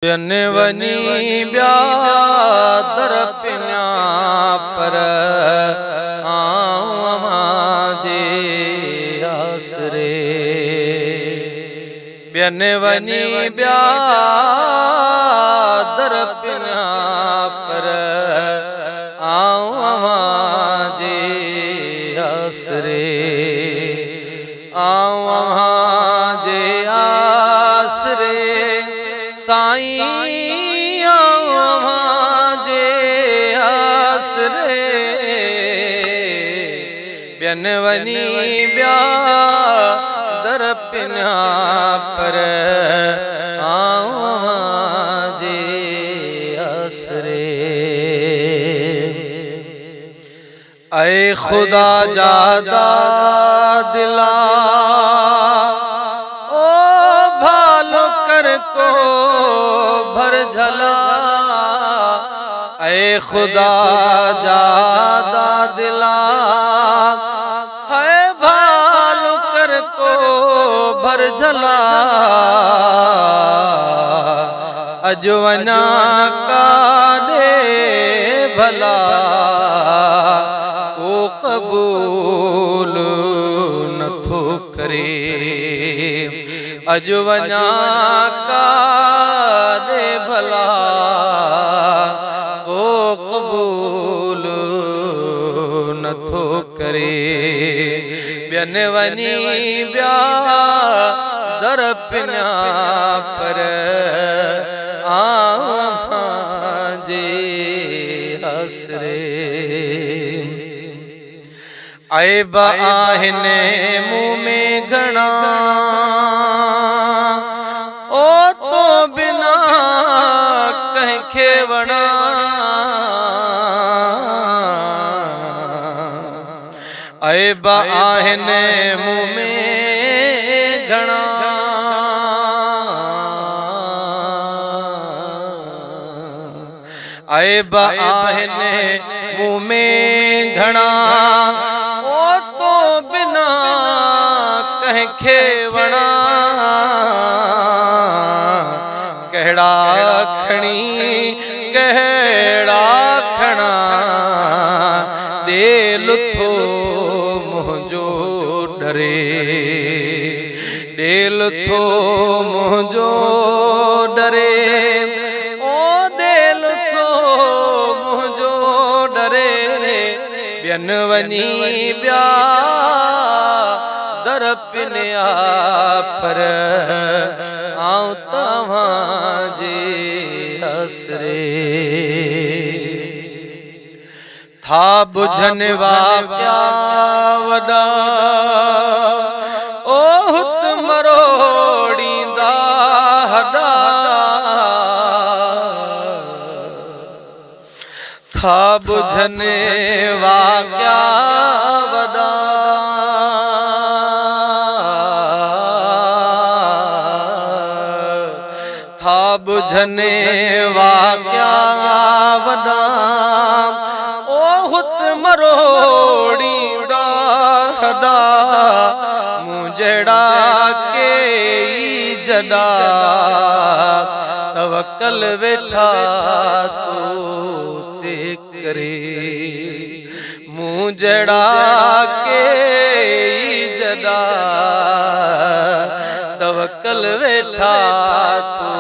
पियने वनी ब्या दर पिना पर आजे आसरे पियने वनी ब्या दर पिना पर आजे आसरे आजे आसरे साईं आवाजे आसरे बियन वनी ब्या दर पिना पर आवाजे आसरे ऐ खुदा जादा दिला को भर झला ऐ खुदा जादा दिला है भाल कर को भर झला अजवना का दे भला को कबूल न थो करे अजवना का दे भला को कबूल न थो करे बियन वनी ब्या दर पिना पर आजे आसरे ऐब आहिनि मुँह में घणा बिना कहीं खेवना ऐब आहिनि मुँह में घणा ऐब आहिनि मुँह में घणा ओ तो बिना कहीं खेवना कहड़ा खणी कहड़ा खणा दिल थो मुझो डरे दिल थो मुझो डरे ओ दिल थो मुझो डरे बियन वनी ब्या दर पिना पर आऊं तव्हांजे आसरे था बुझन वाक्या वॾा ओ हुत मरोड़ींदा हॾा था बुझन वाक्या वॾा बुझने वाक्या वॾा ओ हुत मरोड़ींदा हॾा मूं जहिड़ा के जॾा तवक्कल वेठा तो ते करे मूं जहिड़ा के जॾा तवक्कल वेठा तो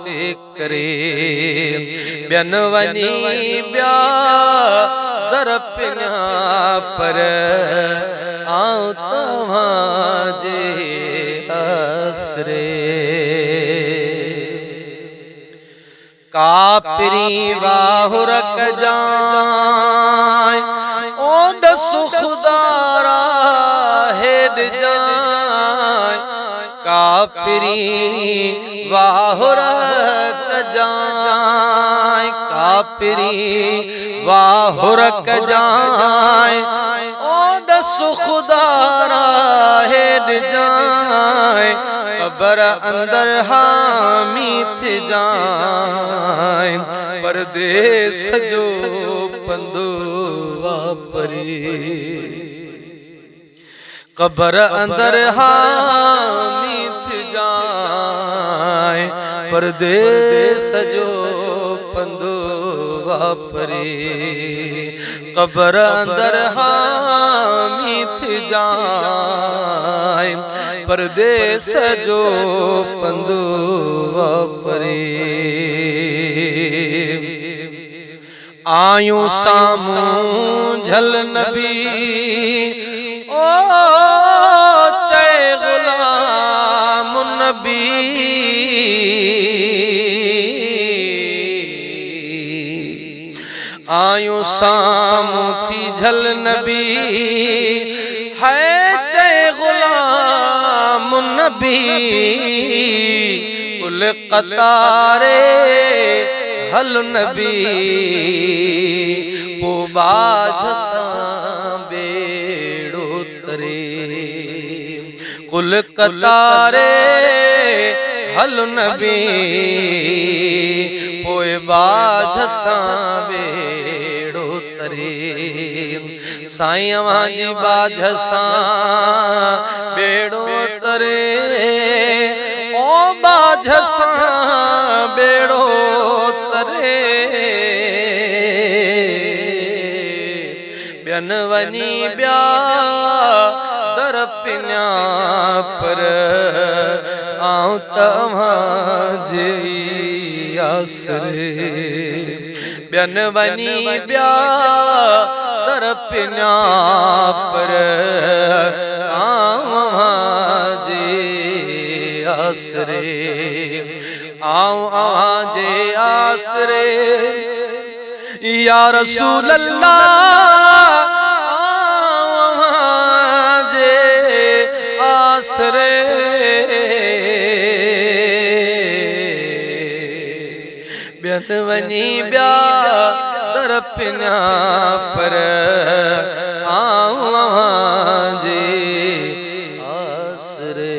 ते करे बियन वनी ब्या दर पिना पर आऊं तव्हांजे आसरे कापिरी वाहुर कजाय ओ दसु खुदारा हेड जाय कापिरी वाहुर कजाय कापिरी वाहुर कजाय ओ दसु खुदारा हेड जाय कबर अंदर हामी थी जाय परदेस जो पंदो वापरी कबर अंदर हामी थी जाय परदेस जो पंधु वापरे कबर अंदर हामी थी जाए परदेस जो पंधु वापरे आयूं सामूं झल नबी ओ चए गुलाम नबी आयूं सामूं थी झल नबी है चए गुलाम नबी कुल कतारे हल नबी पो बाझ सां बेड़ो तरे कुल कतारे हल नबी पोइ बाझ सां बेड़ो तरे साईं अव्हां जी बाझ सां बेड़ो तरे ओ बाझ सां बेड़ो तरे ॿियन वञी ॿिया दर पिञा पर आऊं तव्हां जे आसरे ॿियन वञी ॿिया दर पिञा पर आऊं जे आसरे आऊं अव्हां जे आसरे या रसूल अल्लाह अव्हां जे आसरे ॿियन वञी ॿिया दर पिञा पर आऊं अव्हां जे आसरे